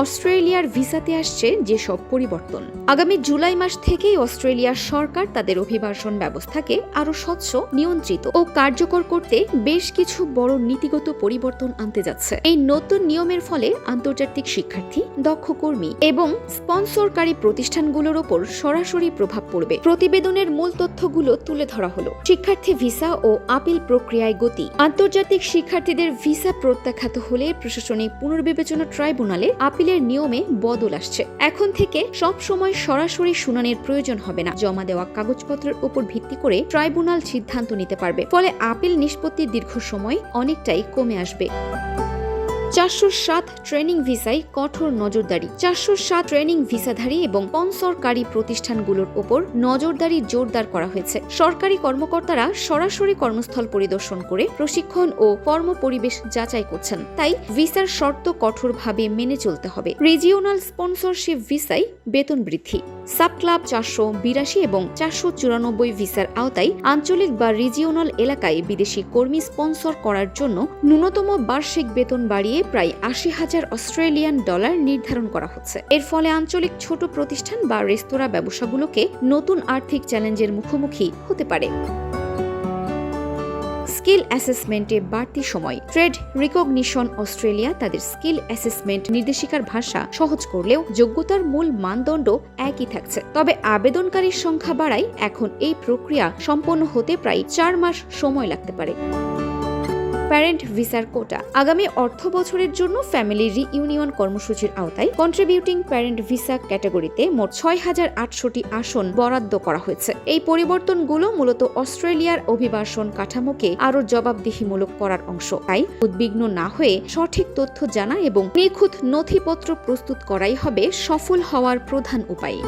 অস্ট্রেলিয়ার ভিসাতে আসছে যেসব পরিবর্তন। আগামী জুলাই মাস থেকেই অস্ট্রেলিয়ার সরকার তাদের অভিবাসন ব্যবস্থাকে আরো স্বচ্ছ, নিয়ন্ত্রিত ও কার্যকর করতে বেশ কিছু বড় নীতিগত পরিবর্তন আনতে যাচ্ছে। এই নতুন নিয়মের ফলে আন্তর্জাতিক শিক্ষার্থী, দক্ষ কর্মী এবং স্পন্সরকারী প্রতিষ্ঠানগুলোর ওপর সরাসরি প্রভাব পড়বে। প্রতিবেদনের মূল তথ্যগুলো তুলে ধরা হলো। শিক্ষার্থী ভিসা ও আপিল প্রক্রিয়ায় গতি। আন্তর্জাতিক শিক্ষার্থীদের ভিসা প্রত্যাখ্যাত হলে প্রশাসনিক পুনর্বিবেচনা ট্রাইব্যুনালে আপিলের নিয়মে বদল আসছে। এখন থেকে সব সময় সরাসরি শুনানির প্রয়োজন হবে না। জমা দেওয়া কাগজপত্রের উপর ভিত্তি করে ট্রাইব্যুনাল সিদ্ধান্ত নিতে পারবে। ফলে আপিল নিষ্পত্তির দীর্ঘ সময় অনেকটাই কমে আসবে। 407 ট্রেনিং ভিসায় কঠোর নজরদারি। 407 ট্রেনিং ভিসাধারী এবং স্পন্সরকারী প্রতিষ্ঠানগুলোর ওপর নজরদারি জোরদার করা হয়েছে। সরকারি কর্মকর্তারা সরাসরি কর্মস্থল পরিদর্শন করে প্রশিক্ষণ ও কর্মপরিবেশ যাচাই করছেন। তাই ভিসার শর্ত কঠোরভাবে মেনে চলতে হবে। রিজিওনাল স্পন্সরশিপ ভিসায় বেতন বৃদ্ধি। সাব ক্লাব 482 এবং 494 ভিসার আওতায় আঞ্চলিক বা রিজিওনাল এলাকায় বিদেশি কর্মী স্পন্সর করার জন্য ন্যূনতম বার্ষিক বেতন বাড়িয়ে প্রায় 80,000 অস্ট্রেলিয়ান ডলার নির্ধারণ করা হচ্ছে। এর ফলে আঞ্চলিক ছোট প্রতিষ্ঠান বা রেস্তোরাঁ ব্যবসাগুলোকে নতুন আর্থিক চ্যালেঞ্জের মুখোমুখি হতে পারে। স্কিল অ্যাসেসমেন্টে বাড়তি সময়। ট্রেড রিকগনিশন অস্ট্রেলিয়া তাদের স্কিল অ্যাসেসমেন্ট নির্দেশিকার ভাষা সহজ করলেও যোগ্যতার মূল মানদণ্ড একই থাকছে। তবে আবেদনকারীর সংখ্যা বাড়ায় এখন এই প্রক্রিয়া সম্পন্ন হতে প্রায় 4 মাস সময় লাগতে পারে। প্যারেন্ট ভিসার কোটা। আগামী অর্থ বছরের জন্য ফ্যামিলি রিইউনিয়ন কর্মসূচির আওতায় কন্ট্রিবিউটিং প্যারেন্ট ভিসা ক্যাটাগরিতে মোট 6,800টি আসন বরাদ্দ করা হয়েছে। এই পরিবর্তনগুলো মূলত অস্ট্রেলিয়ার অভিবাসন কাঠামোকে আরও জবাবদিহিমূলক করার অংশ। তাই উদ্বিগ্ন না হয়ে সঠিক তথ্য জানা এবং নিখুঁত নথিপত্র প্রস্তুত করাই হবে সফল হওয়ার প্রধান উপায়।